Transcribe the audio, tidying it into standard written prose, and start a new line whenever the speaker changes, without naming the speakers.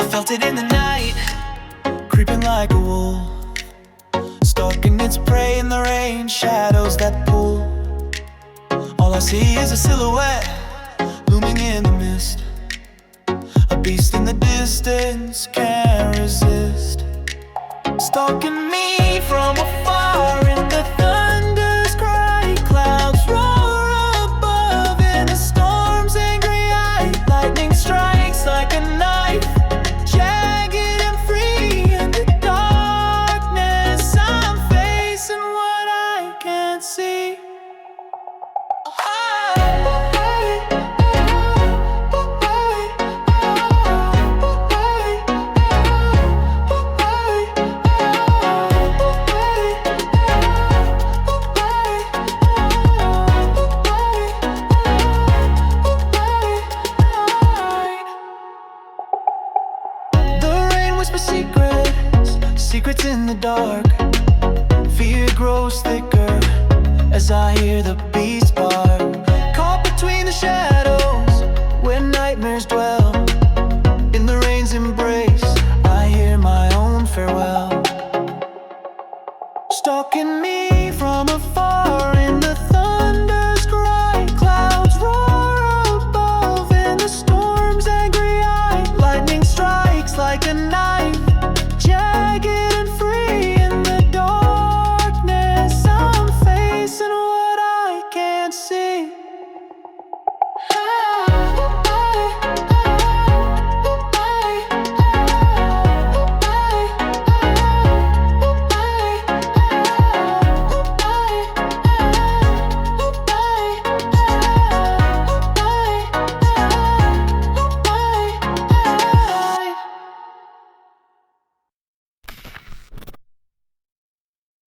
felt it in the night, creeping like a wolf, stalking its prey in the rain, shadows that pull. All I see is a silhouette looming in the mist, a beast in the distance, can't resist. Stalking me from afar in the thunder's cry, clouds roar above in a storm's angry eye. Lightning strikes like a knife, jagged and free. In the darkness I'm facing what I can't see. Whisper secrets in the dark. Fear grows thicker as I hear the beast bark. Caught between the shadows,